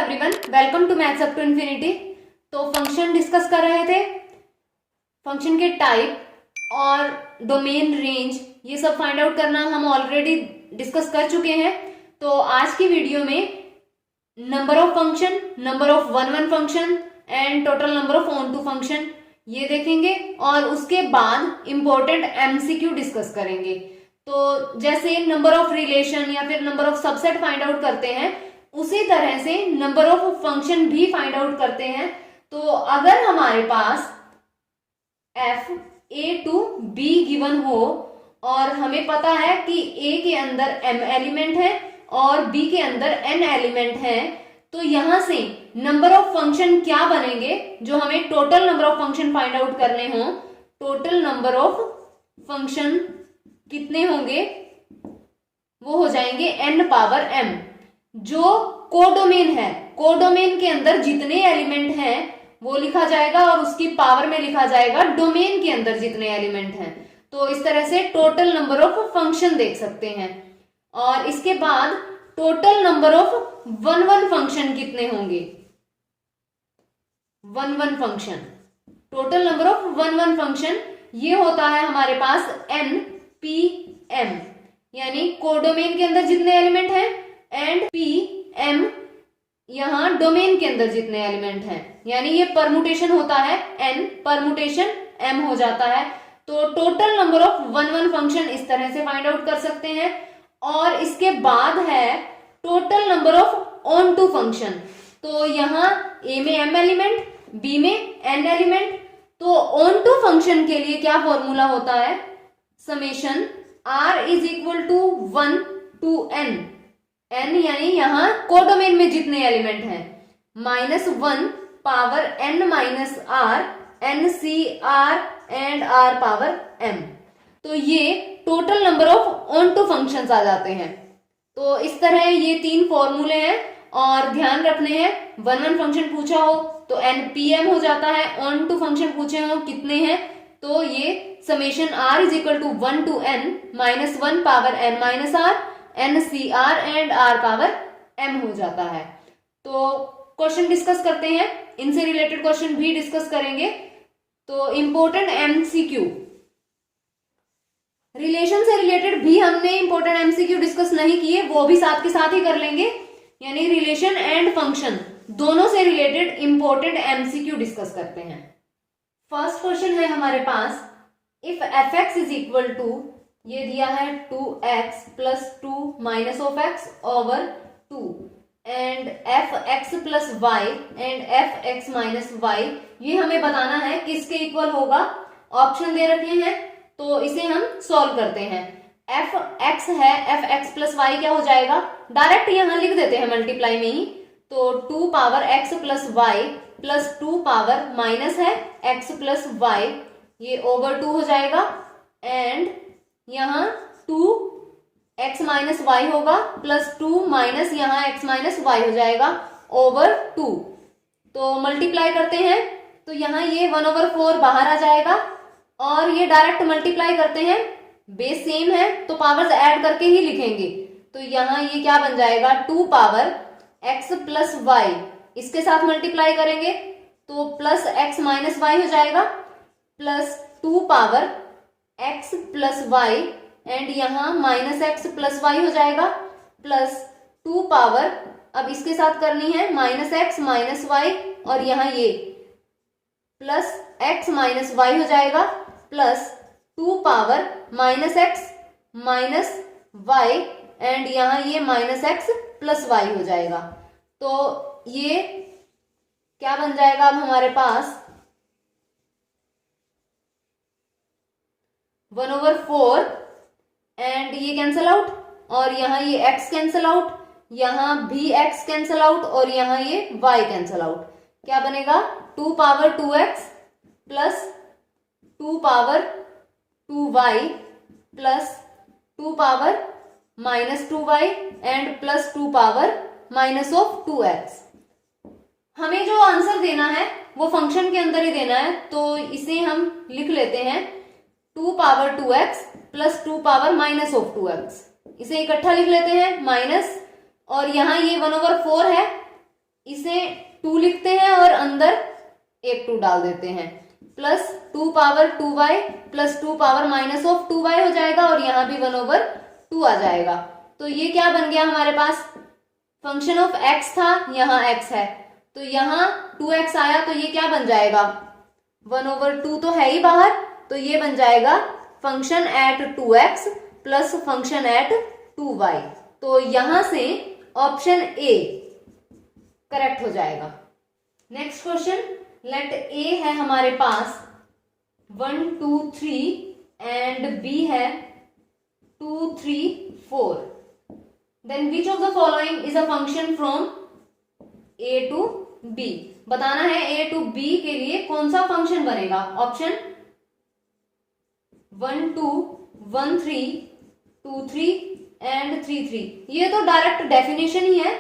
Everyone, welcome to maths up to infinity. तो function discuss कर रहे थे, फंक्शन के टाइप और डोमेन, रेंज, ये सब फाइंड आउट करना हम ऑलरेडी डिस्कस कर चुके हैं। तो आज की वीडियो में number of function, number of one function and total number of onto function ये देखेंगे और उसके बाद इंपॉर्टेंट एमसीक्यू डिस्कस करेंगे। तो जैसे नंबर ऑफ रिलेशन या फिर number of subset find out करते हैं, उसी तरह से नंबर ऑफ फंक्शन भी फाइंड आउट करते हैं। तो अगर हमारे पास f a to b given हो और हमें पता है कि a के अंदर m एलिमेंट है और b के अंदर n एलिमेंट है, तो यहां से नंबर ऑफ फंक्शन क्या बनेंगे जो हमें total number of function find out करने हो। टोटल नंबर ऑफ फंक्शन कितने होंगे, वो हो जाएंगे n पावर m। जो कोडोमेन है, कोडोमेन के अंदर जितने एलिमेंट हैं वो लिखा जाएगा और उसकी पावर में लिखा जाएगा डोमेन के अंदर जितने एलिमेंट हैं। तो इस तरह से टोटल नंबर ऑफ फंक्शन देख सकते हैं। और इसके बाद total number of one function कितने होंगे। One function, total number of one function ये होता है हमारे पास NPM, यानी कोडोमेन के अंदर जितने एलिमेंट हैं एंड PM यहां डोमेन के अंदर जितने एलिमेंट हैं, यानी ये परमुटेशन होता है, n परमुटेशन m हो जाता है। तो total number of one function इस तरह से फाइंड आउट कर सकते हैं। और इसके बाद है total number of onto function. तो यहां a में m एलिमेंट, b में n एलिमेंट। तो ऑन टू फंक्शन के लिए क्या फॉर्मूला होता है, summation r is equal to 1 to n, n यानी यहां कोडोमेन में जितने एलिमेंट हैं, -1 power n minus r, n c r and r power m। तो ये total number of onto functions आ जाते हैं। तो इस तरह ये तीन फॉर्मूले हैं और ध्यान रखने हैं। वन फंक्शन पूछा हो तो NPM हो जाता है, ऑन टू फंक्शन पूछे हो कितने हैं तो ये summation r is equal to 1 to n -1 power n minus r, n c r and r power m हो जाता है। तो क्वेश्चन डिस्कस करते हैं, इनसे रिलेटेड क्वेश्चन भी डिस्कस करेंगे। तो इंपॉर्टेंट एमसीक्यू, रिलेशन से रिलेटेड भी हमने इंपॉर्टेंट एमसीक्यू डिस्कस नहीं किए, वो भी साथ के साथ ही कर लेंगे। यानी रिलेशन एंड फंक्शन दोनों से रिलेटेड इंपॉर्टेंट एमसीक्यू डिस्कस करते हैं। फर्स्ट क्वेश्चन है हमारे पास, if fx is equal to, ये दिया है 2x plus 2 minus of x over 2 and fx plus y and fx minus y, ये हमें बताना है किसके इक्वल होगा। ऑप्शन दे रखे हैं तो इसे हम सॉल्व करते हैं। fx है, fx प्लस y क्या हो जाएगा, डायरेक्ट यहां लिख देते हैं मल्टीप्लाई में ही। तो 2 power x plus y plus 2 power minus है x प्लस वाई, ये ओवर 2 हो जाएगा एंड यहाँ 2x माइनस वाई होगा प्लस 2 माइनस यहाँ x माइनस वाई हो जाएगा ओवर 2। तो मल्टीप्लाई करते हैं तो यहाँ ये 1/4 बाहर आ जाएगा और ये डायरेक्ट मल्टीप्लाई करते हैं, बेस सेम है तो पावर्स ऐड करके ही लिखेंगे। तो यहाँ ये क्या बन जाएगा, 2 पावर x प्लस वाई, इसके साथ मल्टीप्लाई करेंगे तो प्लस x माइनस वाई हो जाएगा plus 2 power x plus y and यहाँ माइनस x प्लस वाई हो जाएगा प्लस 2 पावर, अब इसके साथ करनी है माइनस x माइनस वाई और यहाँ ये प्लस x माइनस वाई हो जाएगा plus 2 power minus x minus y and यहाँ ये माइनस x प्लस वाई हो जाएगा। तो ये क्या बन जाएगा अब हमारे पास 1/4 एंड ये कैंसल आउट और यहाँ ये x कैंसल आउट, यहाँ भी x कैंसल आउट और यहाँ ये y कैंसल आउट। क्या बनेगा, 2 power 2x plus 2 power 2y plus 2 power minus 2y and plus 2 power minus of 2x। हमें जो आंसर देना है वो फंक्शन के अंदर ही देना है, तो इसे हम लिख लेते हैं 2 power 2x plus 2 power minus of 2x, इसे इकट्ठा लिख लेते हैं माइनस, और यहाँ ये 1/4 है इसे 2 लिखते हैं और अंदर एक 2 डाल देते हैं, plus 2 power 2y plus 2 power minus of 2y हो जाएगा और यहाँ भी 1/2 आ जाएगा। तो ये क्या बन गया हमारे पास, फंक्शन ऑफ x था, यहाँ x है, तो यहाँ 2x आया, तो ये क्या बन जाएगा, 1/2 तो है ही बाहर, तो ये बन जाएगा function at 2x plus function at 2y। तो यहां से ऑप्शन ए करेक्ट हो जाएगा। नेक्स्ट क्वेश्चन, लेट ए है हमारे पास 1 2 3 एंड बी है 2 3 4, then which of the following is a function from A to B. बताना है ए टू बी के लिए कौन सा फंक्शन बनेगा। ऑप्शन 1 2 1 3 2 3 एंड 3 3, ये तो डायरेक्ट डेफिनेशन ही है,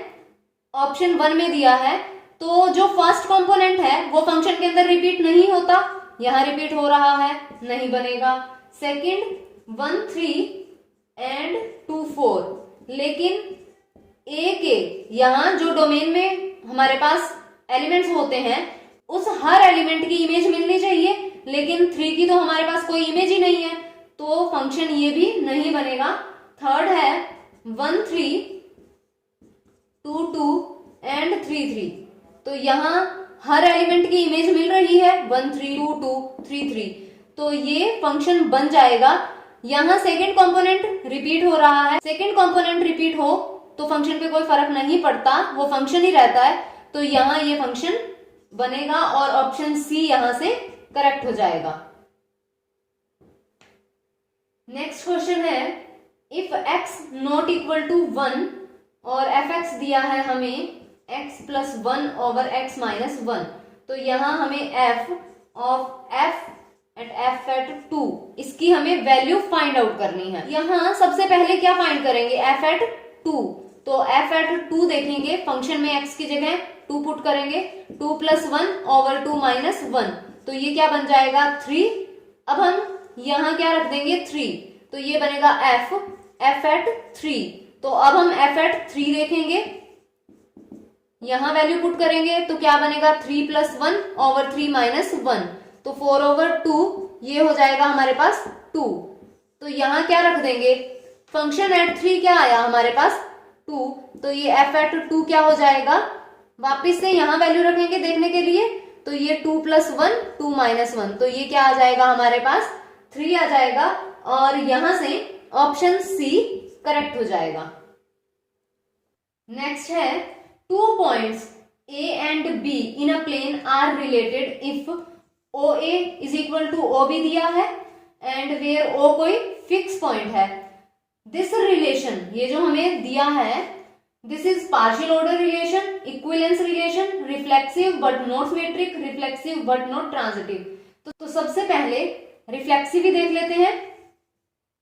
ऑप्शन 1 में दिया है, तो जो फर्स्ट कंपोनेंट है वो फंक्शन के अंदर रिपीट नहीं होता, यहां रिपीट हो रहा है, नहीं बनेगा। सेकंड 1 3 एंड 2 4, लेकिन ए के यहां जो डोमेन में हमारे पास एलिमेंट्स होते हैं उस हर एलिमेंट की इमेज मिलनी चाहिए, लेकिन 3 की तो हमारे पास कोई इमेज ही नहीं है, तो फंक्शन ये भी नहीं बनेगा। थर्ड है 1 3 2 2 एंड 3 3, तो यहां हर एलिमेंट की इमेज मिल रही है 1 3 2 2 3 3, तो ये फंक्शन बन जाएगा। यहां सेकेंड कंपोनेंट रिपीट हो रहा है, सेकेंड कंपोनेंट रिपीट हो तो फंक्शन पे कोई फर्क नहीं पड़ता, वो फंक्शन ही रहता है, तो यहां ये फंक्शन बनेगा और ऑप्शन सी यहां से करेक्ट हो जाएगा। नेक्स्ट क्वेश्चन है, इफ x नॉट इक्वल टू 1 और fx दिया है हमें x plus 1 over x minus 1, तो यहां हमें f ऑफ f एट 2, इसकी हमें वैल्यू फाइंड आउट करनी है। यहां सबसे पहले क्या फाइंड करेंगे, f एट 2, तो f एट 2 देखेंगे, फंक्शन में x की जगह 2 पुट करेंगे, 2 प्लस 1 ओवर 2 माइनस 1, तो ये क्या बन जाएगा 3। अब हम यहां क्या रख देंगे 3, तो ये बनेगा f एट 3, तो अब हम f एट 3 देखेंगे, यहां वैल्यू पुट करेंगे तो क्या बनेगा 3 प्लस 1 ओवर 3 माइनस 1, तो 4 ओवर 2, ये हो जाएगा हमारे पास 2, तो यहां क्या रख देंगे, फंक्शन एट 3 क्या आया हमारे पास 2, तो ये f एट 2 क्या हो जाएगा, वापिस से यहां वैल्यू रखेंगे देखने के लिए, तो ये 2 प्लस 1 2 माइनस 1, तो ये क्या आ जाएगा हमारे पास 3 आ जाएगा, और यहां से ऑप्शन सी करेक्ट हो जाएगा। नेक्स्ट है 2 points A and B in a plane are related if O A is equal to O B दिया है एंड वेयर ओ कोई फिक्स पॉइंट है। दिस रिलेशन, ये जो हमें दिया है, this is partial order relation, equivalence relation, reflexive but not symmetric, reflexive but not transitive. तो सबसे पहले रिफ्लेक्सिव ही देख लेते हैं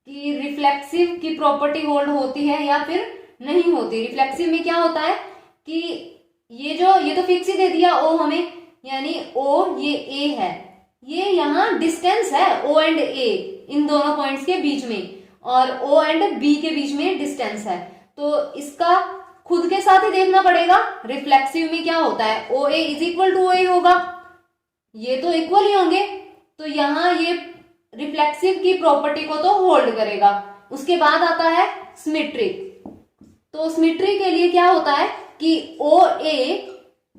कि रिफ्लेक्सिव की प्रॉपर्टी होल्ड होती है या फिर नहीं होती। रिफ्लेक्सिव में क्या होता है कि ये तो फिक्स ही दे दिया ओ हमें, यानी ओ ये ए है, ये यहाँ डिस्टेंस है ओ एंड ए, इन दोनों पॉइंट्स के बीच में, और ओ एंड बी के बीच में डिस्टेंस है, तो इसका खुद के साथ ही देखना पड़ेगा। रिफ्लेक्सिव में क्या होता है, ओ ए इज इक्वल टू ओ ए होगा, ये तो इक्वल ही होंगे, तो यहाँ ये रिफ्लेक्सिव की प्रॉपर्टी को तो होल्ड करेगा। उसके बाद आता है सिमेट्रिक, तो सिमेट्री के लिए क्या होता है कि ओ ए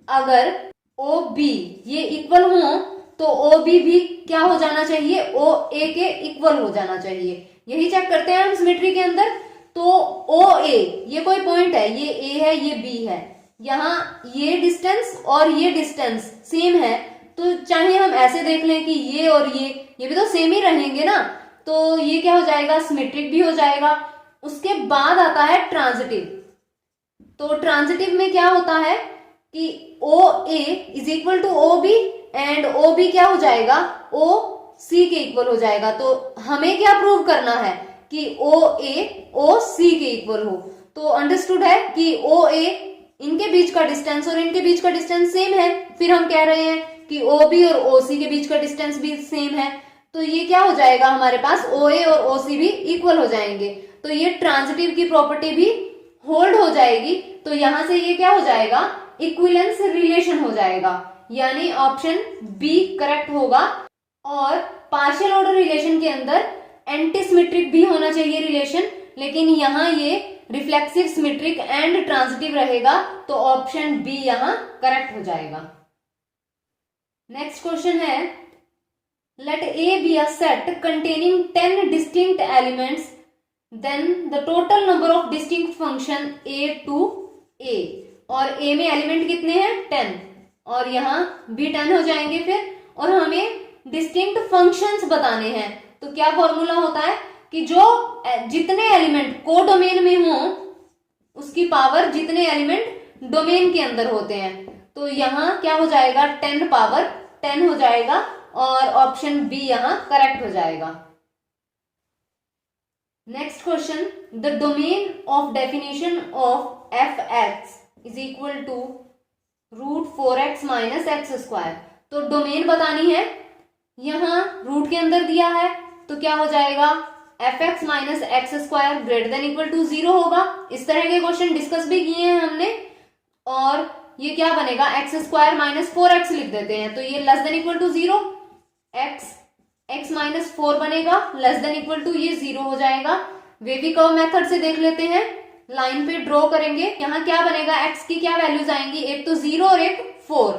अगर ओ बी ये इक्वल हो तो ओ बी भी क्या हो जाना चाहिए, ओ ए के इक्वल हो जाना चाहिए। यही चेक करते हैं हम सिमेट्री के अंदर। तो ओ ए ये कोई पॉइंट है, ये ए है ये बी है, यहाँ ये डिस्टेंस और ये डिस्टेंस सेम है, तो चाहे हम ऐसे देख लें कि ये और ये भी तो सेम ही रहेंगे ना, तो ये क्या हो जाएगा, सिमेट्रिक भी हो जाएगा। उसके बाद आता है ट्रांजिटिव, तो ट्रांजिटिव में क्या होता है कि O A is equal to O B and O B क्या हो जाएगा, ओ सी के इक्वल हो जाएगा। तो हमें क्या प्रूव करना है कि ओ ए ओ सी के इक्वल हो, तो अंडरस्टूड है कि ओ ए इनके बीच का डिस्टेंस और इनके बीच का डिस्टेंस सेम है, फिर हम कह रहे हैं कि ओ बी और ओ सी के बीच का डिस्टेंस भी सेम है, तो ये क्या हो जाएगा हमारे पास, ओ ए और ओ सी भी इक्वल हो जाएंगे, तो ये ट्रांजिटिव की प्रॉपर्टी भी होल्ड हो जाएगी। तो यहां से ये क्या हो जाएगा, इक्विवेलेंस रिलेशन हो जाएगा, यानी ऑप्शन बी करेक्ट होगा। और पार्शियल ऑर्डर रिलेशन के अंदर एंटी सिमेट्रिक भी होना चाहिए रिलेशन, लेकिन यहां ये रिफ्लेक्सिव, सिमेट्रिक एंड ट्रांजिटिव रहेगा, तो ऑप्शन बी यहां करेक्ट हो जाएगा। नेक्स्ट क्वेश्चन है, let A be a set containing 10 distinct elements, then the total number of distinct function A to A. और ए में एलिमेंट कितने हैं? 10, और यहां भी 10 हो जाएंगे फिर। और हमें डिस्टिंक्ट फंक्शंस बताने हैं, तो क्या फॉर्मूला होता है कि जो जितने एलिमेंट को डोमेन में हो उसकी पावर जितने एलिमेंट डोमेन के अंदर होते हैं, तो यहां क्या हो जाएगा? 10 पावर 10 हो जाएगा, और ऑप्शन बी यहां करेक्ट हो जाएगा। Next question, the domain of definition of F x is equal to √4x minus X square. तो डोमेन बतानी है, यहां रूट के अंदर दिया है, तो क्या हो जाएगा? F X minus X square greater than equal to 0 होगा। इस तरह के क्वेश्चन डिस्कस भी किए हैं हमने। और ये क्या बनेगा? एक्स स्क्वायर माइनस 4x लिख देते हैं, तो ये less than equal to 0, X minus 4 बनेगा, लेस देन इक्वल टू ये 0 हो जाएगा। वेवी कर्व मेथड से देख लेते हैं, लाइन पे ड्रॉ करेंगे, यहाँ क्या बनेगा? एक्स की क्या वैल्यूज आएंगी? एक तो 0 और एक 4,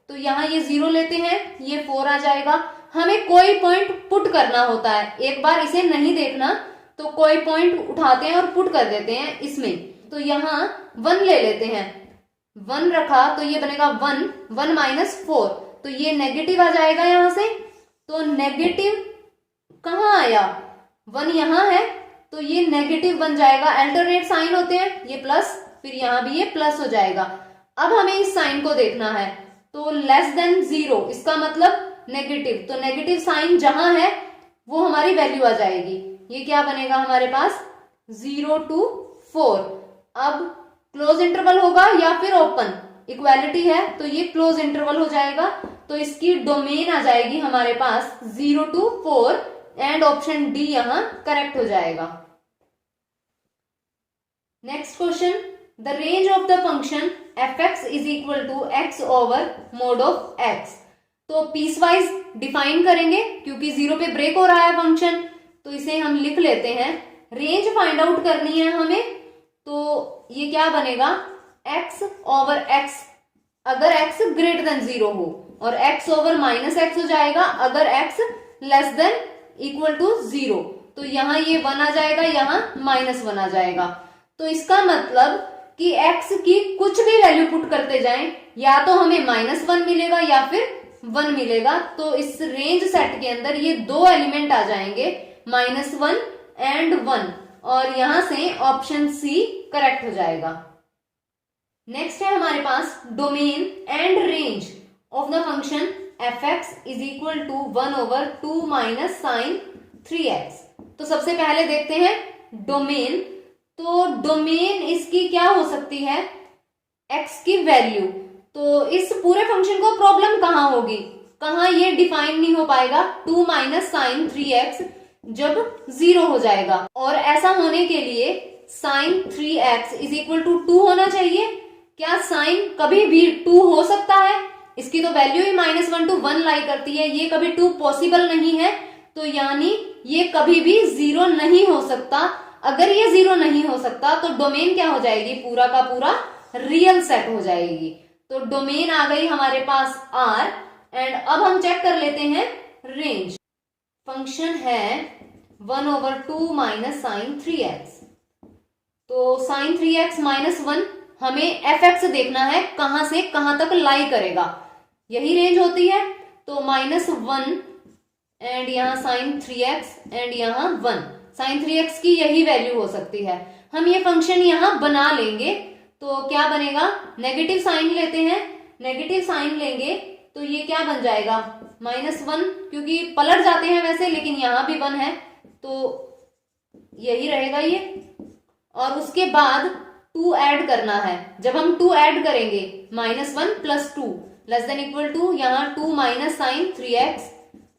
तो यहाँ ये 0 लेते हैं, ये 4 आ जाएगा। हमें कोई पॉइंट पुट करना होता है, एक बार इसे नहीं देखना, तो कोई पॉइंट उठाते हैं और पुट कर देते हैं इसमें। तो यहाँ 1 ले लेते हैं, 1 रखा तो ये बनेगा 1 माइनस 4, तो ये नेगेटिव आ जाएगा यहां से। तो नेगेटिव कहाँ आया? 1 यहां है, तो ये नेगेटिव बन जाएगा। अल्टरनेट साइन होते हैं, ये प्लस, फिर यहां भी ये प्लस हो जाएगा। अब हमें इस साइन को देखना है, तो लेस देन 0 इसका मतलब नेगेटिव, तो नेगेटिव साइन जहां है वो हमारी वैल्यू आ जाएगी। ये क्या बनेगा हमारे पास? 0 to 4। अब क्लोज इंटरवल होगा या फिर ओपन, इक्वालिटी है तो ये क्लोज इंटरवल हो जाएगा, तो इसकी डोमेन आ जाएगी हमारे पास 0 to 4, एंड ऑप्शन डी यहां करेक्ट हो जाएगा। Next question, the range of the function F x is equal to X over mod of X. तो पीस वाइज डिफाइन करेंगे, क्योंकि 0 पे ब्रेक हो रहा है फंक्शन, तो इसे हम लिख लेते हैं। रेंज फाइंड आउट करनी है हमें, तो ये क्या बनेगा? x ओवर x अगर x ग्रेटर देन 0 हो, और x ओवर माइनस एक्स हो जाएगा अगर x less than equal to 0। तो यहाँ ये 1 आ जाएगा, यहाँ -1 आ जाएगा। तो इसका मतलब कि x की कुछ भी वैल्यू पुट करते जाएं, या तो हमें -1 मिलेगा या फिर 1 मिलेगा। तो इस रेंज सेट के अंदर ये 2 एलिमेंट आ जाएंगे, -1 एंड 1, और यहां से ऑप्शन सी करेक्ट हो जाएगा। नेक्स्ट है हमारे पास domain and range of the function F x is equal to 1 over 2 minus sine 3x। तो सबसे पहले देखते हैं डोमेन। तो डोमेन इसकी क्या हो सकती है? x की वैल्यू। तो इस पूरे फंक्शन को प्रॉब्लम कहां होगी? कहां ये डिफाइन नहीं हो पाएगा? 2 माइनस साइन 3x जब 0 हो जाएगा, और ऐसा होने के लिए sign 3x is equal to 2 होना चाहिए। क्या साइन कभी भी 2 हो सकता है? इसकी तो वैल्यू ही -1 to 1 लाई करती है, ये कभी 2 पॉसिबल नहीं है, तो यानी ये कभी भी 0 नहीं हो सकता। अगर ये 0 नहीं हो सकता तो डोमेन क्या हो जाएगी? पूरा का पूरा रियल सेट हो जाएगी। तो डोमेन आ गई हमारे पास R, एंड अब हम चेक कर लेते हैं रेंज। फंक्शन है 1 ओवर 2 माइनस साइन 3x। तो साइन 3x -1 हमें fx देखना है, कहां से कहां तक लाई करेगा, यही रेंज होती है। तो -1 एंड यहाँ साइन 3x एंड यहाँ 1, साइन 3x की यही वैल्यू हो सकती है। हम ये फंक्शन यहाँ बना लेंगे, तो क्या बनेगा? नेगेटिव साइन लेते हैं, नेगेटिव साइन लेंगे तो ये क्या बन जाएगा? -1, क्योंकि पलट जाते हैं वैसे, लेकिन यहाँ भी 1 है तो यही रहेगा ये। और उसके बाद 2 ऐड करना है। जब हम 2 ऐड करेंगे, -1 + 2 लेस देन इक्वल टू, यहाँ 2 minus sine 3x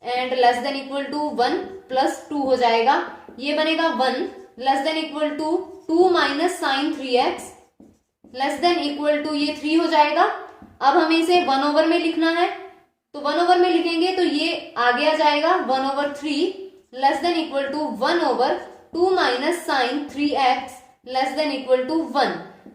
and less than equal to 1 + 2 हो जाएगा। ये बनेगा 1 less than equal to 2 minus sine 3x less than equal to ये 3 हो जाएगा। अब हमें इसे 1 ओवर में लिखना है, तो 1 ओवर में लिखेंगे तो ये आगे आ जाएगा 1/3 less than equal to 1/2 minus sine 3x less than equal to 1।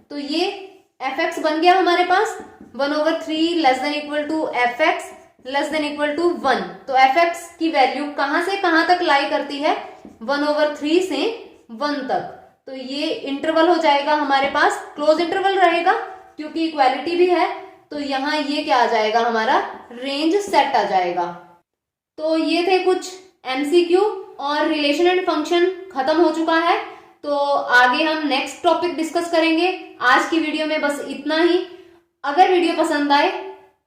तो ये fx बन गया हमारे पास 1/3 less than equal to fx less than equal to 1। तो fx की वैल्यू कहां से कहां तक लाई करती है, 1/3 से 1 तक। तो ये इंटरवल हो जाएगा हमारे पास, क्लोज इंटरवल रहेगा क्योंकि इक्वालिटी भी है। तो यहां ये क्या आ जाएगा, हमारा रेंज सेट आ जाएगा। तो ये थे कुछ एमसीक्यू और रिलेशन एंड फंक्शन खत्म हो चुका है। तो आगे हम नेक्स्ट टॉपिक डिस्कस करेंगे। आज की वीडियो में बस इतना ही। अगर वीडियो पसंद आए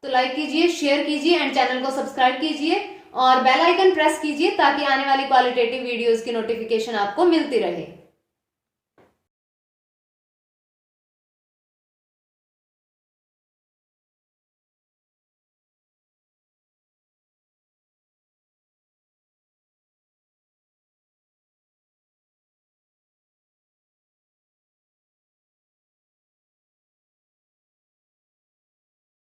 तो लाइक कीजिए, शेयर कीजिए एंड चैनल को सब्सक्राइब कीजिए और बेल आइकन प्रेस कीजिए ताकि आने वाली क्वालिटेटिव वीडियोस की नोटिफिकेशन आपको मिलती रहे।